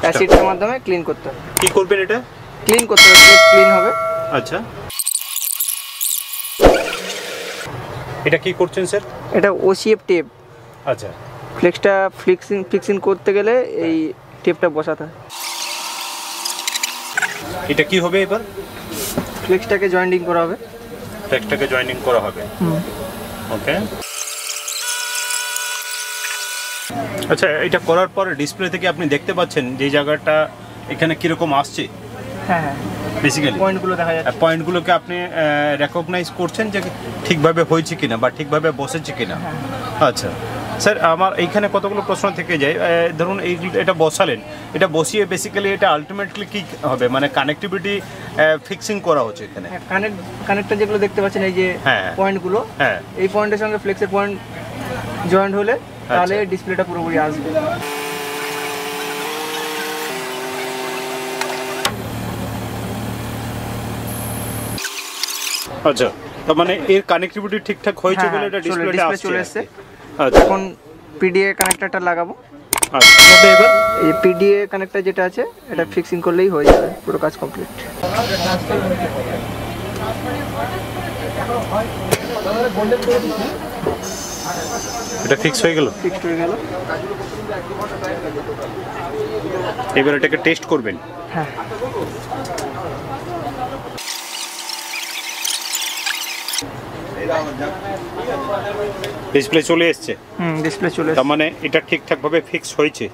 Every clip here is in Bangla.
অ্যাসিডের মাধ্যমে ক্লিন করতে হবে। কি করবেন এটা? ক্লিন করতে হবে, ক্লিন হবে। আচ্ছা, এটা কি করছেন স্যার? এটা ওসিএফ টেপ। আচ্ছা, ফ্লেক্সটা ফিক্সিং করতে গেলে এই টেপটা বসাতে হয়। এটা কি হবে এবার? ফ্লেক্সটাকে জয়েন্টিং করা হবে। ফ্লেক্সটাকে জয়েনিং করা হবে। ওকে। আচ্ছা, এটা করার পর ডিসপ্লে থেকে আপনি দেখতে পাচ্ছেন যে জায়গাটা এখানে কিরকম আসছে? হ্যাঁ, বেসিক্যালি পয়েন্টগুলো দেখা যাচ্ছে। পয়েন্টগুলোকে আপনি রেকগনাইজ করছেন যে ঠিকভাবে হয়েছে কিনা বা ঠিকভাবে বসেছে কিনা। আচ্ছা স্যার, আমার এইখানে কতগুলো প্রশ্ন থেকে যায়। ধরুন এটা বসালেন, এটা বসিয়ে বেসিক্যালি এটা আলটিমেটলি কি হবে, মানে কানেক্টিভিটি ফিক্সিং করা হচ্ছে এখানে। কানেক্টর যেগুলো দেখতে পাচ্ছেন এই যে পয়েন্টগুলো, এই পয়েন্টের সঙ্গে ফ্লেক্সের পয়েন্ট জয়েন্ট হলে তাহলে ডিসপ্লেটা পুরোপুরি আসবে। আচ্ছা, তার মানে এর কানেক্টিভিটি ঠিকঠাক হয়েছে বলে এটা ডিসপ্লেটা চলে এসেছে। আচ্ছা, এখন পিডিএ কানেক্টরটা লাগাবো। আচ্ছা, এবার এই পিডিএ কানেক্টর যেটা আছে এটা ফিক্সিং করলেই হয়ে যাবে, পুরো কাজ কমপ্লিট। এটা ফিক্স হয়ে গেল। এবার এটাকে টেস্ট করবেন। হ্যাঁ, ডিসপ্লে চলে এসেছে। ডিসপ্লে চলে এসেছে, তার মানে এটা ঠিকঠাক ভাবে ফিক্স হয়েছে।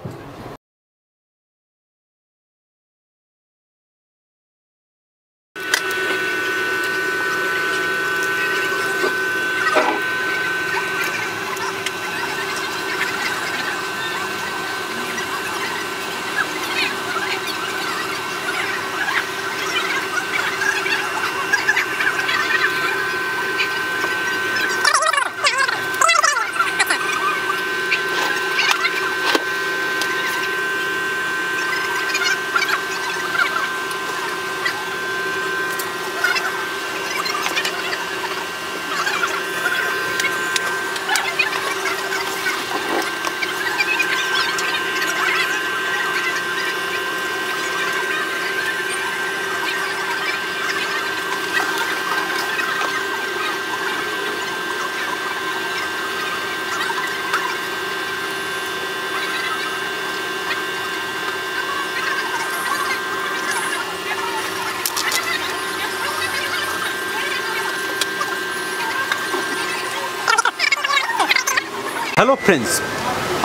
হ্যালো ফ্রেন্ডস,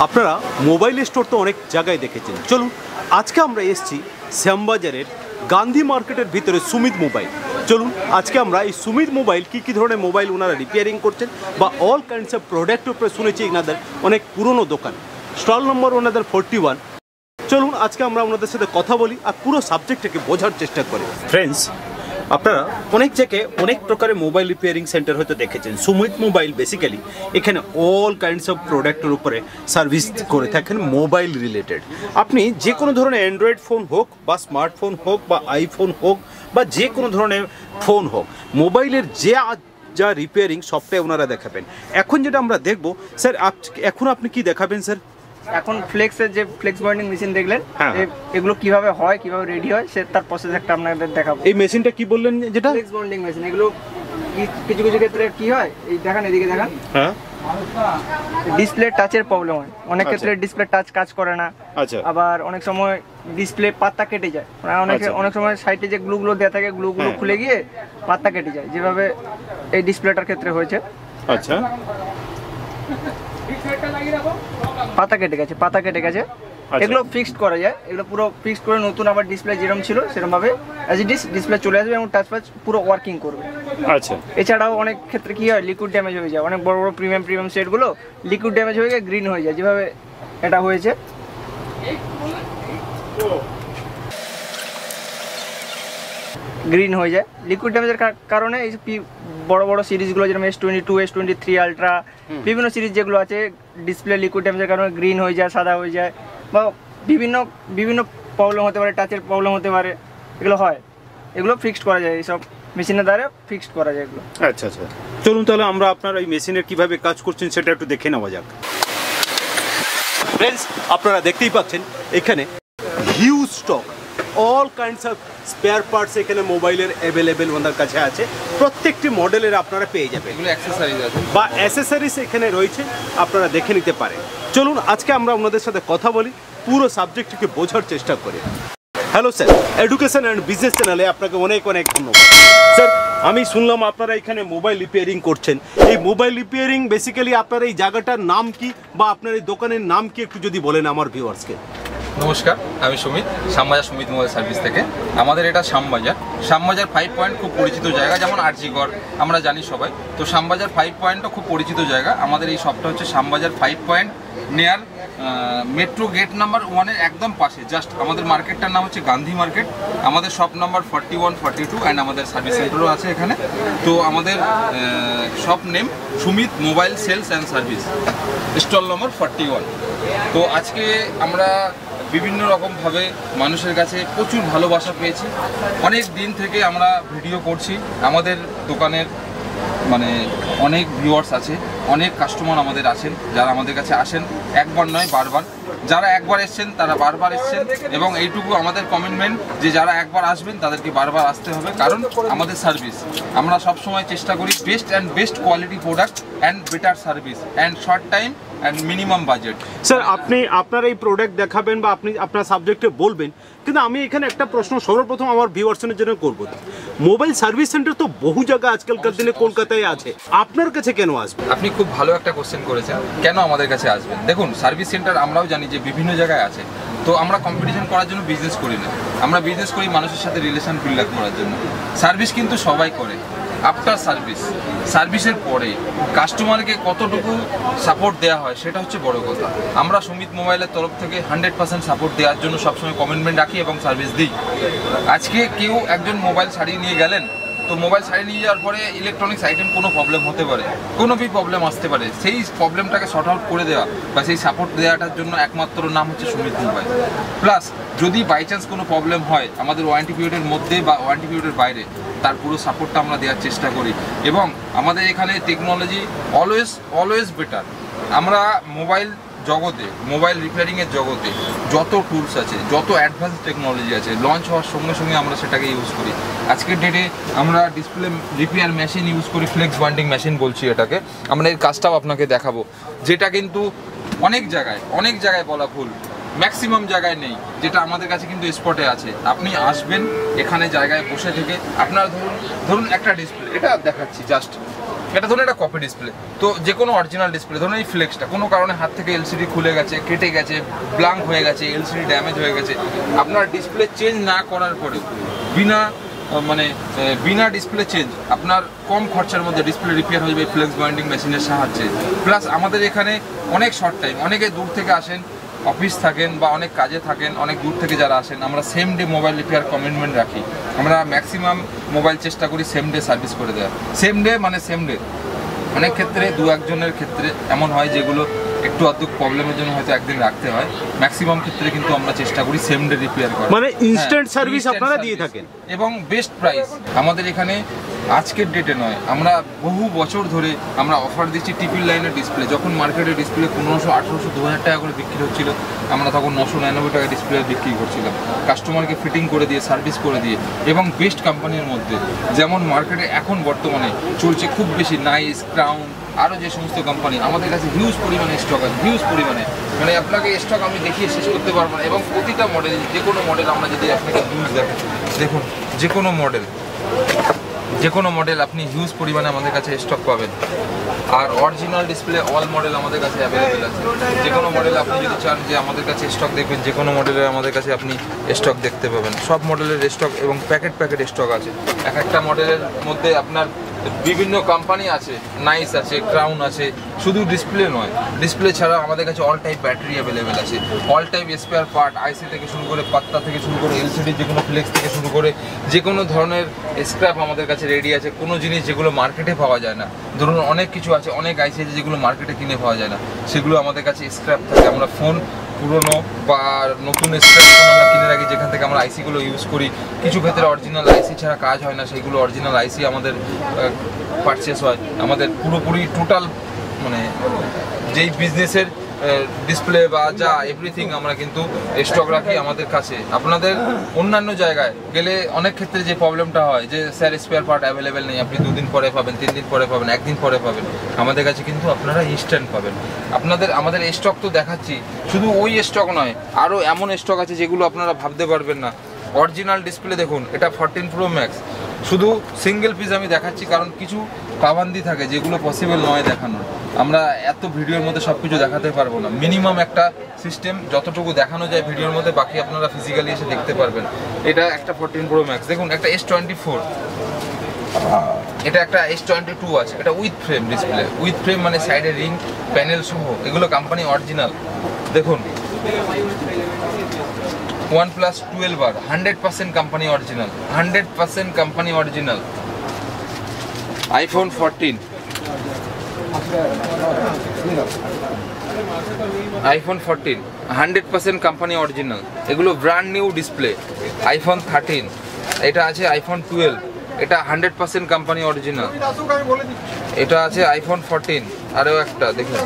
আপনারা মোবাইল স্টোর তো অনেক জায়গায় দেখেছেন। চলুন আজকে আমরা এসেছি শ্যামবাজারের গান্ধী মার্কেটের ভিতরে সুমিত মোবাইল। চলুন আজকে আমরা এই সুমিত মোবাইল কী ধরনের মোবাইল ওনারা রিপেয়ারিং করছেন বা অল কাইন্ডস অফ প্রোডাক্ট উপরে শুনেছি এনাদের অনেক পুরনো দোকান, স্টল নম্বর ওনাদের 41। চলুন আজকে আমরা ওনাদের সাথে কথা বলি আর পুরো সাবজেক্টটাকে বোঝার চেষ্টা করি। ফ্রেন্ডস, আপনারা অনেক জায়গায় অনেক প্রকারের মোবাইল রিপেয়ারিং সেন্টার হয়তো দেখেছেন। সুমিত মোবাইল বেসিক্যালি এখানে অল কাইন্ডস অফ প্রোডাক্টের উপরে সার্ভিস করে থাকেন মোবাইল রিলেটেড। আপনি যে কোনো ধরনের অ্যান্ড্রয়েড ফোন হোক বা স্মার্টফোন হোক বা আইফোন হোক বা যে কোনো ধরনের ফোন হোক, মোবাইলের যা রিপেয়ারিং সবটাই ওনারা দেখাবেন। এখন যেটা আমরা দেখবো স্যার, এখন আপনি কি দেখাবেন স্যার? এখন ফ্লেক্সের যে ফ্লেক্স বন্ডিং মেশিন দেখলেন, এগুলো কিভাবে হয়, কিভাবে রেডি হয়, সে তার প্রসেস একটা আপনাদের দেখাবো। এই মেশিনটা কি বললেন যেটা? Flex bonding machine. এগুলো কিছু কিছু ক্ষেত্রে কি হয়, এই দেখান, এদিকে দেখান। হ্যাঁ, ডিসপ্লে টাচের প্রবলেম হয় অনেক ক্ষেত্রে, ডিসপ্লে টাচ কাজ করে না। আচ্ছা, আবার অনেক সময় ডিসপ্লে পাতা কেটে যায়, অনেক সময় সাইডে যে গ্লুগুলো দেওয়া থাকে গ্লুগুলো খুলে গিয়ে পাতা কেটে যায়, যেভাবে এই ডিসপ্লেটার ক্ষেত্রে হয়েছে। আচ্ছা, পাতা কেটে গেছে। এগুলো ফিক্সড করা যায়, এগুলো পুরো ফিক্সড করে নতুন আবার ডিসপ্লে যেরকম ছিল সেরকম ভাবে অ্যাজ ইট ইজ ডিসপ্লে চলে আসবে এবং টাচ ফাচ পুরো ওয়ার্কিং করবে। আচ্ছা, এছাড়াও অনেক ক্ষেত্রে কি হয়, লিকুইড ড্যামেজ হয়ে যায়। অনেক বড় বড় প্রিমিয়াম সেটগুলো লিকুইড ড্যামেজ হয়ে গিয়ে গ্রিন হয়ে যায়, যেভাবে এটা হয়েছে। গ্রিন হয়ে যায় লিকুইড ড্যামেজের কারণে। এই বড় বড় সিরিজগুলো যেরকম S22, S23 আলট্রা, বিভিন্ন সিরিজ যেগুলো আছে, ডিসপ্লে লিকুইড ড্যামেজের কারণে গ্রিন হয়ে যায়, সাদা হয়ে যায়, বা বিভিন্ন প্রবলেম হতে পারে, টাচের প্রবলেম হতে পারে, এগুলো হয়। এগুলো ফিক্সড করা যায়, এইসব মেশিনের দ্বারা ফিক্সড করা যায় এগুলো। আচ্ছা আচ্ছা, চলুন তাহলে আমরা আপনার এই মেশিনের কিভাবে কাজ করছেন সেটা একটু দেখে নেওয়া যাক। ফ্রেন্ডস, আপনারা দেখতেই পাচ্ছেন এখানে huge stock, all kinds of spare parts এখানে মোবাইলের অ্যাভেলেবেল ওনার কাছে আছে। প্রত্যেকটি মডেলের আপনারা পেয়ে যাবেন, এগুলো অ্যাক্সেসরিজ আছে বা অ্যাসেসরিজ এখানে রয়েছে, আপনারা দেখে নিতে পারেন। চলুন আজকে আমরা ওনাদের সাথে কথা বলি, পুরো সাবজেক্টটিকে বোঝার চেষ্টা করি। Hello sir, education and business চ্যানেলে আপনাকে অনেক অনেক ধন্যবাদ। স্যার, আমি শুনলাম আপনারা এখানে মোবাইল রিপেয়ারিং করছেন। এই মোবাইল রিপেয়ারিং বেসিক্যালি আপনার এই জায়গাটার নাম কি, বা আপনার এই দোকানের নাম কি, একটু যদি বলেন আমার ভিউয়ার্সকে। নমস্কার, আমি সুমিত, শ্যামবাজার সুমিত মোবাইল সার্ভিস থেকে। আমাদের এটা শ্যামবাজার 5 পয়েন্ট খুব পরিচিত জায়গা, যেমন আরজিগড় আমরা জানি সবাই, তো শ্যামবাজার 5 পয়েন্টও খুব পরিচিত জায়গা। আমাদের এই শপটা হচ্ছে Shyambazar 5 point near metro gate number 1-এর একদম পাশে। জাস্ট আমাদের মার্কেটটার নাম হচ্ছে গান্ধী মার্কেট। আমাদের শপ নাম্বার 41, 42 অ্যান্ড আমাদের সার্ভিস সেন্টারও আছে এখানে। তো আমাদের shop name Sumit mobile sales and service, stall number 41। তো আজকে আমরা বিভিন্ন রকমভাবে মানুষের কাছে প্রচুর ভালোবাসা পেয়েছি। অনেক দিন থেকে আমরা ভিডিও করছি, আমাদের দোকানের মানে অনেক ভিউয়ার্স আছে, অনেক কাস্টমার আমাদের আছেন যারা আমাদের কাছে আসেন, একবার নয় বারবার। যারা একবার এসছেন তারা বারবার এসছেন, এবং এইটুকু আমাদের কমিটমেন্ট যে যারা একবার আসবেন তাদেরকে বারবার আসতে হবে, কারণ আমাদের সার্ভিস আমরা সবসময় চেষ্টা করি best quality product and better service and short time and minimum budget. Sir, আপনি আপনার এই প্রোডাক্ট দেখাবেন বা আপনি আপনার সাবজেক্টে বলবেন, কিন্তু আমি এখানে একটা প্রশ্ন সর্বপ্রথম আমার ভিউয়ার্সের জন্য করব। মোবাইল সার্ভিস সেন্টার তো বহু জায়গা আজকালকার দিনে কলকাতায় আছে, আপনার কাছে কেন আসবে? আপনি খুব ভালো একটা কোশ্চেন করেছেন, কেন আমাদের কাছে আসবেন। দেখুন, সার্ভিস সেন্টার আমরাও জানি যে বিভিন্ন জায়গায় আছে, তো আমরা কম্পিটিশন করার জন্য বিজনেস করি না, আমরা বিজনেস করি মানুষের সাথে রিলেশন বিল্ড আপ করার জন্য। সার্ভিস কিন্তু সবাই করে, আফটার সার্ভিসের পরে কাস্টমারকে কতটুকু সাপোর্ট দেওয়া হয় সেটা হচ্ছে বড় কথা। আমরা সুমিত মোবাইলের তরফ থেকে 100% সাপোর্ট দেওয়ার জন্য সবসময় কমিটমেন্ট রাখি এবং সার্ভিস দিই। আজকে কেউ একজন মোবাইল ছাড়িয়ে নিয়ে গেলেন, তো মোবাইল ছাড়িয়ে নিয়ে যাওয়ার পরে ইলেকট্রনিক্স আইটেম কোনো প্রবলেম হতে পারে, কোনো প্রবলেম আসতে পারে, সেই প্রবলেমটাকে শর্ট আউট করে দেওয়া বা সেই সাপোর্ট দেওয়াটার জন্য একমাত্র নাম হচ্ছে সুমিত মোবাইল। প্লাস যদি বাই চান্স কোনো প্রবলেম হয় আমাদের ওয়ারেন্টি পিরিয়ডের মধ্যে বা ওয়ারেন্টি পিরিয়ডের বাইরে, তার পুরো সাপোর্টটা আমরা দেওয়ার চেষ্টা করি। এবং আমাদের এখানে টেকনোলজি অলওয়েজ বেটার। আমরা মোবাইল জগতে, মোবাইল রিপেয়ারিংয়ের জগতে যত টুলস আছে, যত অ্যাডভান্স টেকনোলজি আছে, লঞ্চ হওয়ার সঙ্গে সঙ্গে আমরা সেটাকে ইউজ করি। আজকের ডেটে আমরা ডিসপ্লে রিপেয়ার মেশিন ইউজ করি, ফ্লেক্স বান্ডিং মেশিন বলছি এটাকে। আমরা এর কাজটাও আপনাকে দেখাবো, যেটা কিন্তু অনেক জায়গায় বলা ভুল, ম্যাক্সিমাম জায়গায় নেই, যেটা আমাদের কাছে কিন্তু স্পটে আছে। আপনি আসবেন এখানে জায়গায় বসে থেকে, আপনার ধরুন একটা ডিসপ্লে, এটা দেখাচ্ছি জাস্ট, এটা ধরুন একটা কপি ডিসপ্লে, তো যে কোনো অরিজিনাল ডিসপ্লে, ধরুন এই ফ্লেক্সটা কোনো কারণে হাত থেকে এলসিডি খুলে গেছে, কেটে গেছে, ব্লাঙ্ক হয়ে গেছে, এলসিডি ড্যামেজ হয়ে গেছে, আপনার ডিসপ্লে চেঞ্জ না করার পরে বিনা ডিসপ্লে চেঞ্জ আপনার কম খরচার মধ্যে ডিসপ্লে রিপেয়ার হয়ে যাবে ফ্লেক্স বাইন্ডিং মেশিনের সাহায্যে। প্লাস আমাদের এখানে অনেক শর্ট টাইম, অনেকে দূর থেকে আসেন, অফিস থাকেন বা অনেক কাজে থাকেন, অনেক দূর থেকে যারা আসেন, আমরা same day mobile repair commitment রাখি। আমরা ম্যাক্সিমাম মোবাইল চেষ্টা করি সেম ডে সার্ভিস করে দেওয়ার। সেম ডে অনেক ক্ষেত্রে 2-1 জনের ক্ষেত্রে এমন হয় যেগুলো একটু আধটু প্রবলেমের জন্য হয়তো একদিন রাখতে হয়, ম্যাক্সিমাম ক্ষেত্রে কিন্তু আমরা চেষ্টা করি সেম ডে রিপেয়ার করার, মানে ইনস্ট্যান্ট সার্ভিস আপনারা দিয়ে থাকেন এবং বেস্ট প্রাইস। আমাদের এখানে আজকের ডেটে নয়, আমরা বহু বছর ধরে আমরা অফার দিচ্ছি ট্রিপল লাইনের ডিসপ্লে। যখন মার্কেটে ডিসপ্লে 1500, 1800, 2000 টাকা করে বিক্রি হচ্ছিল, আমরা তখন 999 টাকা ডিসপ্লে বিক্রি করছিলাম, কাস্টমারকে ফিটিং করে দিয়ে, সার্ভিস করে দিয়ে, এবং বেস্ট কোম্পানির মধ্যে। যেমন মার্কেটে এখন বর্তমানে চলছে খুব বেশি নাইস, ক্রাউন, আরও যে সমস্ত কোম্পানি, আমাদের কাছে হিউজ পরিমাণে স্টক আছে, মানে আপনাকে স্টক আমি দেখিয়ে শেষ করতে পারবো না। এবং প্রতিটা মডেল, যে কোনো মডেল আমরা যদি আপনাকে হিউজ দেখুন, যে কোনো মডেল আপনি হিউজ পরিমাণে আমাদের কাছে স্টক পাবেন। আর অরিজিনাল ডিসপ্লে অল মডেল আমাদের কাছে অ্যাভেলেবেল আছে। যে কোনো মডেল আপনি যদি চান যে আমাদের কাছে স্টক দেখবেন, যে কোনো মডেলের আমাদের কাছে আপনি স্টক দেখতে পাবেন। সব মডেলের স্টক এবং প্যাকেট স্টক আছে। এক একটা মডেলের মধ্যে আপনার বিভিন্ন কোম্পানি আছে, নাইস আছে, ক্রাউন আছে। শুধু ডিসপ্লে নয়, ডিসপ্লে ছাড়াও আমাদের কাছে অল টাইপ ব্যাটারি অ্যাভেলেবেল আছে, অল টাইপ স্পেয়ার পার্ট, আইসি থেকে শুরু করে, পাত্তা থেকে শুরু করে, এলসিডি যে কোনো ফ্লেক্স থেকে শুরু করে, যে কোনো ধরনের স্ক্র্যাপ আমাদের কাছে রেডি আছে। কোনো জিনিস যেগুলো মার্কেটে পাওয়া যায় না, ধরুন অনেক কিছু আছে, অনেক আইসি আছে যেগুলো মার্কেটে কিনে পাওয়া যায় না, সেগুলো আমাদের কাছে স্ক্র্যাপ থাকে। আমরা ফোন পুরনো বা নতুন স্ক্র্যাপ ফোন আমরা কিনে রাখি, যেখান থেকে আমরা আইসিগুলো ইউজ করি। কিছু ক্ষেত্রে অরিজিনাল আইসি ছাড়া কাজ হয় না, সেইগুলো অরিজিনাল আইসি আমাদের পারচেস হয়। আমাদের পুরোপুরি টোটাল মানে যেই বিজনেসের ডিসপ্লে বা যা এভরিথিং আমরা কিন্তু স্টক রাখি আমাদের কাছে। আপনাদের অন্যান্য জায়গায় গেলে অনেক ক্ষেত্রে যে প্রবলেমটা হয় যে স্যার স্পেয়ার পার্ট অ্যাভেলেবেল নেই, আপনি 2 দিন পরে পাবেন, 3 দিন পরে পাবেন, 1 দিন পরে পাবেন। আমাদের কাছে কিন্তু আপনারা ইনস্ট্যান্ট পাবেন। আমাদের স্টক তো দেখাচ্ছি, শুধু ওই স্টক নয়, আরও এমন স্টক আছে যেগুলো আপনারা ভাবতে পারবেন না। অরিজিনাল ডিসপ্লে দেখুন, এটা 14 Pro Max, শুধু সিঙ্গেল পিস আমি দেখাচ্ছি কারণ কিছু পাবন্দি থাকে যেগুলো পসিবল নয় দেখানো। আমরা এত ভিডিওর মধ্যে সব কিছু দেখাতে পারবো না, মিনিমাম একটা সিস্টেম যতটুকু দেখানো যায় ভিডিওর মধ্যে, বাকি আপনারা ফিজিক্যালি এসে দেখতে পারবেন। এটা একটা 14 Pro Max, দেখুন একটা S24, এটা একটা S22 আছে, এটা with frame display, with frame মানে সাইডে রিং প্যানেল সহ, এগুলো কোম্পানি অরিজিনাল। দেখুন OnePlus 12R 100% company original, 100% company original. iPhone 14, iPhone 14 100% company original, এগুলো ব্র্যান্ড নিউ ডিসপ্লে। iPhone 13, এটা আছে iPhone 12, এটা 100% কোম্পানি অরিজিনাল। এটা আছে iPhone 14, আরও একটা দেখুন,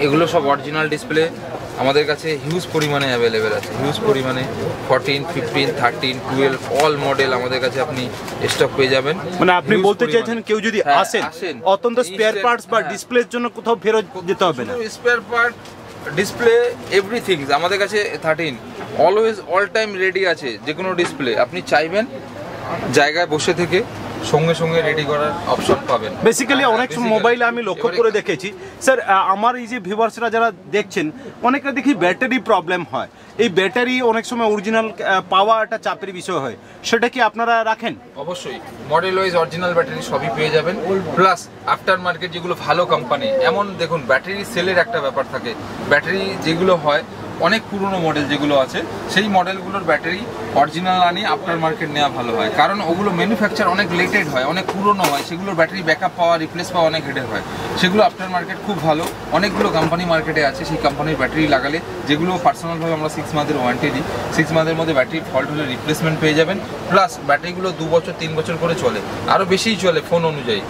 এগুলো সব অরিজিনাল ডিসপ্লে। আমাদের কাছে হিউজ পরিমাণে অ্যাভেলেবেল আছে, হিউজ পরিমাণে 14, 15, 13, 12 অল মডেল আমাদের কাছে আপনি স্টক পেয়ে যাবেন। মানে আপনি বলতে চাইছেন কেউ যদি আসেন অত্যন্ত স্পেয়ার পার্টস বা ডিসপ্লের জন্য কোথাও ফেরত যেতে হবে না, স্পেয়ার পার্ট ডিসপ্লে এভরিথিং আমাদের কাছে 13 অলওয়েজ অল টাইম রেডি আছে। যে কোনো ডিসপ্লে আপনি চাইবেন জায়গায় বসে থেকে সঙ্গে সঙ্গে রেডি করার অপশন পাবেন। বেসিক্যালি অনেক মোবাইলে আমি লক্ষ্য করে দেখেছি স্যার, আমার এই যে ভিউয়ার্সরা যারা দেখছেন অনেকটা দেখি ব্যাটারি প্রবলেম হয়, এই ব্যাটারি অনেক সময় অরিজিনাল পাওয়া একটা চাপের বিষয় হয়, সেটা কি আপনারা রাখেন? অবশ্যই মডেল ওয়াইজ অরিজিনাল ব্যাটারি সবই পেয়ে যাবেন, প্লাস আফটার মার্কেট যেগুলো ভালো কোম্পানি, এমন দেখুন ব্যাটারি সেলের একটা ব্যাপার থাকে। ব্যাটারি যেগুলো হয় অনেক পুরনো মডেল যেগুলো আছে, সেই মডেলগুলোর ব্যাটারি অরিজিনাল আনি আফটার মার্কেট নেওয়া ভালো হয়, কারণ ওগুলো ম্যানুফ্যাকচার অনেক লেটেড হয়, অনেক পুরনো হয়, সেগুলোর ব্যাটারি ব্যাকআপ পাওয়া, রিপ্লেস পাওয়া অনেক হেডের হয়। সেগুলো আফটার মার্কেট খুব ভালো, অনেকগুলো কোম্পানি মার্কেটে আছে, সেই কোম্পানির ব্যাটারি লাগালে, যেগুলো পার্সোনালভাবে আমরা 6 মান্থের ওয়ারেন্টি দিই, 6 মান্থের মধ্যে ব্যাটারি ফল্ট হলে রিপ্লেসমেন্ট পেয়ে যাবেন। প্লাস ব্যাটারিগুলো 2 বছর 3 বছর করে চলে, আরও বেশিই চলে ফোন অনুযায়ী।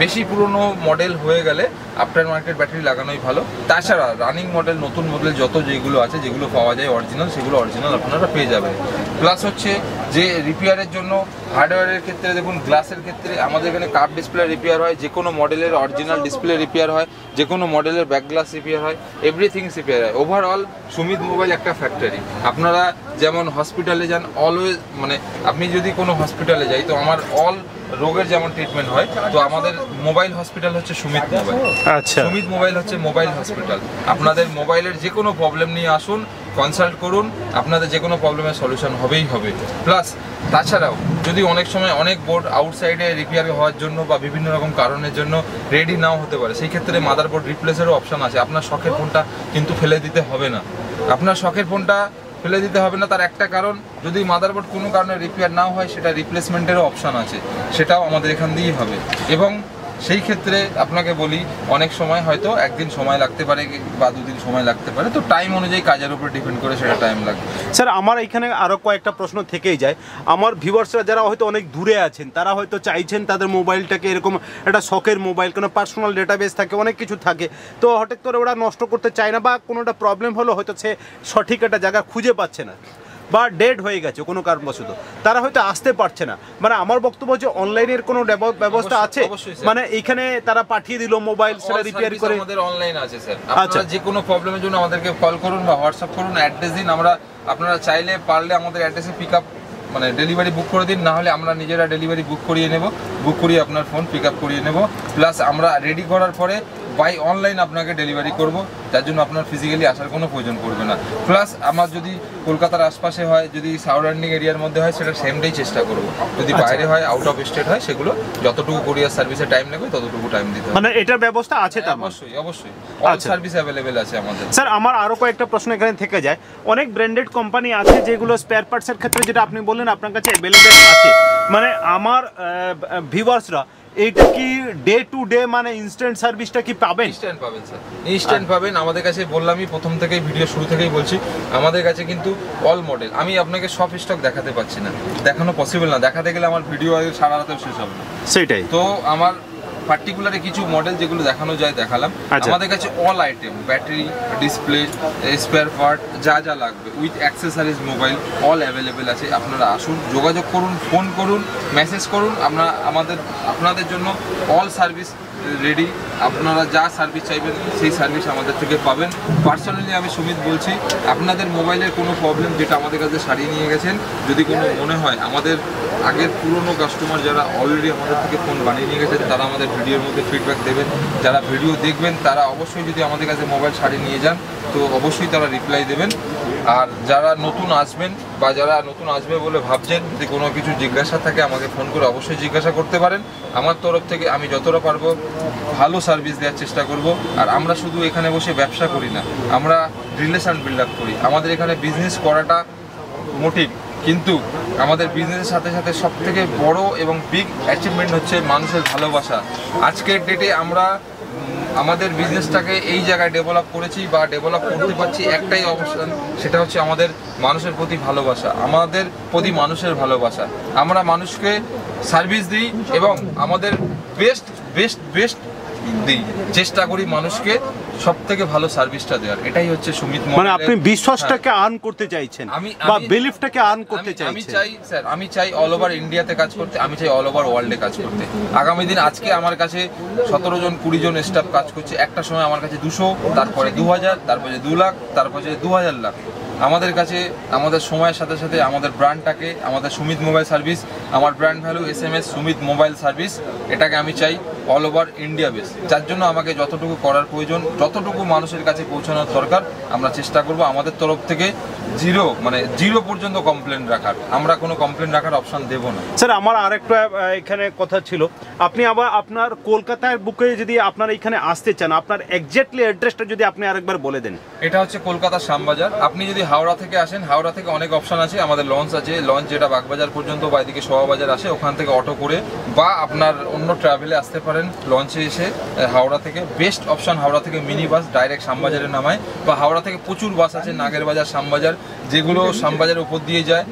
বেশি পুরনো মডেল হয়ে গেলে আফটার মার্কেট ব্যাটারি লাগানোই ভালো। তাছাড়া রানিং মডেল, নতুন মডেল যত যেগুলো আছে, যেগুলো পাওয়া যায় অরিজিনাল, সেগুলো অরিজিনাল আপনারা পেয়ে যাবেন। প্লাস হচ্ছে যে রিপেয়ারের জন্য হার্ডওয়্যারের ক্ষেত্রে দেখুন, গ্লাসের ক্ষেত্রে আমাদের এখানে কাপ ডিসপ্লে রিপেয়ার হয়, যে কোনো মডেলের অরিজিনাল ডিসপ্লে রিপেয়ার হয়, যে কোনো মডেলের ব্যাক গ্লাস রিপেয়ার হয়, এভরিথিং রিপেয়ার হয়। ওভারঅল সুমিত মোবাইল একটা ফ্যাক্টরি। আপনারা যেমন হসপিটালে যান, অলওয়েজ মানে আপনি যদি কোনো হসপিটালে যাই, তো আমার অল রোগের যেমন ট্রিটমেন্ট হয়, তো আমাদের মোবাইল হসপিটাল হচ্ছে সুমিত মোবাইল। আচ্ছা, সুমিত মোবাইল হচ্ছে মোবাইল হসপিটাল। আপনাদের মোবাইলের যে কোনো প্রবলেম নিয়ে আসুন, কনসাল্ট করুন, আপনাদের যে কোনো প্রবলেমের সলিউশন হবেই হবে। প্লাস তাছাড়াও যদি অনেক সময় অনেক বোর্ড আউটসাইডে রিপেয়ার হওয়ার জন্য বা বিভিন্ন রকম কারণের জন্য রেডি নাও হতে পারে, সেই ক্ষেত্রে মাদারবোর্ড রিপ্লেসেরও অপশন আছে। আপনার শখের ফোনটা কিন্তু ফেলে দিতে হবে না, আপনার শখের ফোনটা ফেলে দিতে হবে না। তার একটা কারণ, যদি মাদারবোর্ড কোনো কারণে রিপেয়ার নাও হয়, সেটা রিপ্লেসমেন্টেরও অপশান আছে, সেটাও আমাদের এখান দিয়েই হবে। এবং সেই ক্ষেত্রে আপনাকে বলি, অনেক সময় হয়তো একদিন সময় লাগতে পারে বা 2 দিন সময় লাগতে পারে, তো টাইম অনুযায়ী কাজের উপর ডিপেন্ড করে সেটা টাইম লাগবে। স্যার, আমার এখানে আরও কয়েকটা প্রশ্ন থেকেই যায়। আমার ভিউয়ার্সরা যারা হয়তো অনেক দূরে আছেন, তারা হয়তো চাইছেন তাদের মোবাইলটাকে এরকম একটা শখের মোবাইল, কোনো পার্সোনাল ডেটাবেস থাকে, অনেক কিছু থাকে, তো হঠাৎ করে ওরা নষ্ট করতে চায় না, বা কোনোটা প্রবলেম হলো হয়তো সে সঠিক একটা জায়গা খুঁজে পাচ্ছে না, বা ডেড হয়ে গেছে কোনো কারণবশত, তারা হয়তো আসতে পারছে না। মানে আমার বক্তব্য যে অনলাইনের কোনো ব্যবস্থা আছে, মানে এইখানে তারা পাঠিয়ে দিল মোবাইল, সেটা রিপেয়ার করে। আমাদের অনলাইন আছে স্যার, আপনারা যে কোনো প্রবলেমের জন্য আমাদেরকে কল করুন বা হোয়াটসঅ্যাপ করুন, অ্যাড্রেস দিন, আমরা আপনারা চাইলে পারলে আমাদের অ্যাড্রেসে পিক আপ মানে ডেলিভারি বুক করে দিন, না হলে আমরা নিজেরা ডেলিভারি বুক করিয়ে নেব, বুক করিয়ে আপনার ফোন পিক আপ করিয়ে নেব। প্লাস আমরা রেডি করার পরে বাই অনলাইন আপনাকে ডেলিভারি করব, যার জন্য আপনার ফিজিক্যালি আসার কোনো প্রয়োজন পড়বে না। প্লাস আমার যদি কলকাতার আশপাশে হয়, যদি সারাউন্ডিং এরিয়ার মধ্যে হয়, সেটা সেম ডেই চেষ্টা করব। যদি বাইরে হয়, আউট অফ স্টেট হয়, সেগুলো যতটুকু কুরিয়ার সার্ভিসে টাইম লাগবে ততটুকু টাইম দিতে হবে। মানে এটার ব্যবস্থা আছে? তো অবশ্যই অবশ্যই অল সার্ভিস অ্যাভেলেবেল আছে আমাদের। স্যার, আমার আরও কয়েকটা প্রশ্ন এখানে থেকে যায়। অনেক ব্র্যান্ডেড কোম্পানি আছে যেগুলো স্পেয়ার পার্টসের ক্ষেত্রে, যেটা আপনি বললেন আপনার কাছে অ্যাভেলেবেল আছে, মানে আমার ভিউয়ার্সরা এইটা কি ডে টু ডে মানে ইনস্ট্যান্ট সার্ভিসটা কি পাবেন? ইনস্ট্যান্ট পাবেন স্যার, ইনস্ট্যান্ট পাবেন। আমাদের কাছে বললামই প্রথম থেকেই, ভিডিও শুরু থেকেই বলছি, আমাদের কাছে কিন্তু অল মডেল। আমি আপনাকে সব স্টক দেখাতে পারছি না, দেখানো পসিবল না, দেখাতে গেলে আমার ভিডিও সারা রাতেও শেষ হবে না, সেটাই। তো আমার পার্টিকুলারে কিছু মডেল যেগুলো দেখানো যায় দেখালাম। আচ্ছা। আমাদের কাছে all item, battery, display, spare part, যা যা লাগবে with accessories mobile all available আছে। আপনারা আসুন, যোগাযোগ করুন, ফোন করুন, মেসেজ করুন, আপনাদের জন্য অল সার্ভিস রেডি। আপনারা যা সার্ভিস চাইবেন সেই সার্ভিস আমাদের থেকে পাবেন। পার্সোনালি আমি সুমিত বলছি, আপনাদের মোবাইলের কোনো প্রবলেম যেটা আমাদের কাছে সারিয়ে নিয়ে গেছেন, যদি কোনো মনে হয়, আমাদের আগের পুরনো কাস্টমার যারা অলরেডি আমাদের থেকে ফোন বানিয়ে নিয়ে গেছেন তারা আমাদের ভিডিওর মধ্যে ফিডব্যাক দেবেন। যারা ভিডিও দেখবেন তারা অবশ্যই যদি আমাদের কাছে মোবাইল সারিয়ে নিয়ে যান তো অবশ্যই তারা রিপ্লাই দেবেন। আর যারা নতুন আসবেন বা যারা নতুন আসবে বলে ভাবছেন, যদি কোনো কিছু জিজ্ঞাসা থাকে আমাকে ফোন করে অবশ্যই জিজ্ঞাসা করতে পারেন। আমার তরফ থেকে আমি যতটা পারবো ভালো সার্ভিস দেওয়ার চেষ্টা করব। আর আমরা শুধু এখানে বসে ব্যবসা করি না, আমরা রিলেশন বিল্ড আপ করি। আমাদের এখানে বিজনেস করাটা মোটিভ, কিন্তু আমাদের বিজনেসের সাথে সাথে সবথেকে বড় এবং বিগ অ্যাচিভমেন্ট হচ্ছে মানুষের ভালোবাসা। আজকের ডেটে আমরা আমাদের বিজনেসটাকে এই জায়গায় ডেভেলপ করেছি বা ডেভেলপ করতে পারছি একটাই অবস্থান, সেটা হচ্ছে আমাদের মানুষের প্রতি ভালোবাসা, আমাদের প্রতি মানুষের ভালোবাসা। আমরা মানুষকে সার্ভিস দিই এবং আমাদের বেস্ট বেস্ট বেস্ট দিই, চেষ্টা করি মানুষকে সব থেকে ভালো সার্ভিসটা দেওয়ার। এটাই হচ্ছে সুমিত মোবাইল। মানে আপনি বিশ্বাসটাকে আর্ন করতে চাইছেন বা বিলিফটাকে আর্ন করতে চাইছেন। আমি চাই স্যার, আমি চাই অল ওভার ইন্ডিয়াতে কাজ করতে, আমি চাই অল ওভার ওয়ার্ল্ডে কাজ করতে। আগামী দিন আজকে আমার কাছে 17 জন 20 জন স্টাফ কাজ করছে, একটা সময় আমার কাছে 200, তারপরে 2000, তারপরে 2 লাখ, তারপরে 2000 লাখ। আমাদের কাছে আমাদের সময়ের সাথে সাথে আমাদের ব্র্যান্ডটাকে, আমাদের সুমিত মোবাইল সার্ভিস, আমার brand value SMS Sumit mobile service, এটাকে আমি চাই অল ওভার ইন্ডিয়া বেস। যার জন্য আমাকে যতটুকু করার প্রয়োজন, যতটুকু মানুষের কাছে পৌঁছানোর দরকার আমরা চেষ্টা করব আমাদের তরফ থেকে জিরো পর্যন্ত কমপ্লেন রাখার। আমরা কোনো কমপ্লেন রাখার অপশন দেব না। স্যার আমার আরেকটা এখানে কথা ছিল, আপনি আবার আপনার কলকাতার বুকে যদি আপনারা এখানে আসতে চান, আপনার এক্স্যাক্টলি অ্যাড্রেসটা যদি আপনি আরেকবার বলে দেন। এটা হচ্ছে কলকাতার শ্যামবাজার। আপনি যদি হাওড়া থেকে আসেন, হাওড়া থেকে অনেক অপশন আছে, আমাদের লঞ্চ আছে, লঞ্চ যেটা বাগবাজার পর্যন্ত বা এদিকে শোভাবাজার আসে, ওখান থেকে অটো করে বা আপনার অন্য ট্রাভেলে আসতে পারেন। লঞ্চে এসে হাওড়া থেকে বেস্ট অপশন, হাওড়া থেকে মিনি বাস ডাইরেক্ট শ্যামবাজারে নামায়, বা হাওড়া থেকে প্রচুর বাস আছে নাগের বাজার, শ্যামবাজার, যেগুলো শ্যামবাজারের উপর দিয়ে যায়,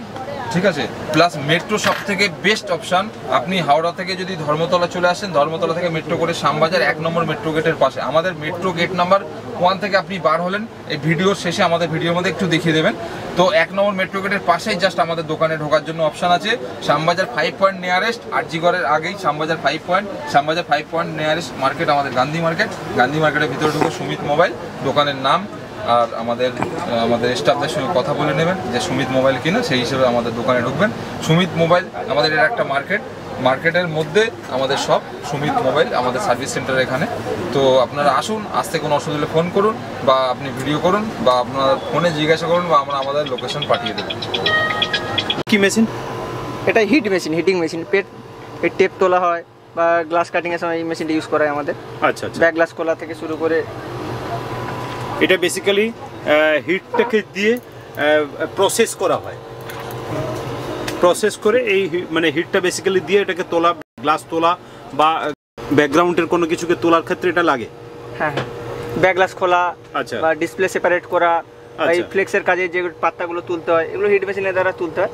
ঠিক আছে। প্লাস মেট্রো সব থেকে বেস্ট অপশন। আপনি হাওড়া থেকে যদি ধর্মতলা চলে আসেন, ধর্মতলা থেকে মেট্রো করে শ্যামবাজার 1 নম্বর মেট্রো গেটের পাশে, আমাদের মেট্রো গেট নাম্বার 1 থেকে আপনি বার হলেন, এই ভিডিওর শেষে আমাদের ভিডিওর মধ্যে একটু দেখিয়ে দেবেন। তো 1 নম্বর মেট্রো গেটের পাশেই জাস্ট আমাদের দোকানে ঢোকার জন্য অপশন আছে। শ্যামবাজার 5 পয়েন্ট নিয়ারেস্ট, আরজিগড়ের আগেই Shyambazar 5 point, Shyambazar 5 point nearest market আমাদের গান্ধী মার্কেট। গান্ধী মার্কেটের ভিতরে ঢুকে সুমিত মোবাইল দোকানের নাম আর আমাদের স্টাফদের সঙ্গে কথা বলে নেবেন যে সুমিত মোবাইল কিনা, সেই হিসেবে আমাদের দোকানে ঢুকবেন। সুমিত মোবাইল আমাদের এটা একটা মার্কেটের মধ্যে আমাদের সব সুমিত মোবাইল, আমাদের সার্ভিস সেন্টার এখানে। তো আপনারা আসুন, আসতে কোনো অসুবিধা হলে ফোন করুন বা আপনি ভিডিও করুন বা আপনার ফোনে জিজ্ঞাসা করুন বা আমরা আমাদের লোকেশন পাঠিয়ে দেবেন। কি মেশিন? এটা heat machine, heating machine. Tape তোলা হয় বা গ্লাস কাটিং এর সময় এই মেশিনটা ইউজ করা হয় আমাদের। আচ্ছা আচ্ছা। ব্যাক গ্লাস খোলা থেকে শুরু করে এটা বেসিক্যালি হিটটাকে দিয়ে প্রসেস করা হয়, প্রসেস করে এই মানে হিটটা বেসিক্যালি দিয়ে এটাকে তোলা, গ্লাস তোলা বা ব্যাকগ্রাউন্ডের কোনো কিছুকে তোলার ক্ষেত্রে এটা লাগে। হ্যাঁ, ব্যাক গ্লাস খোলা, আচ্ছা, বা ডিসপ্লে সেপারেট করা, এই আচ্ছা। ফ্লেক্সের কাজে যে পাতাগুলো তুলতে হয় এগুলো হিট মেশিনের দ্বারা তুলতে হয়।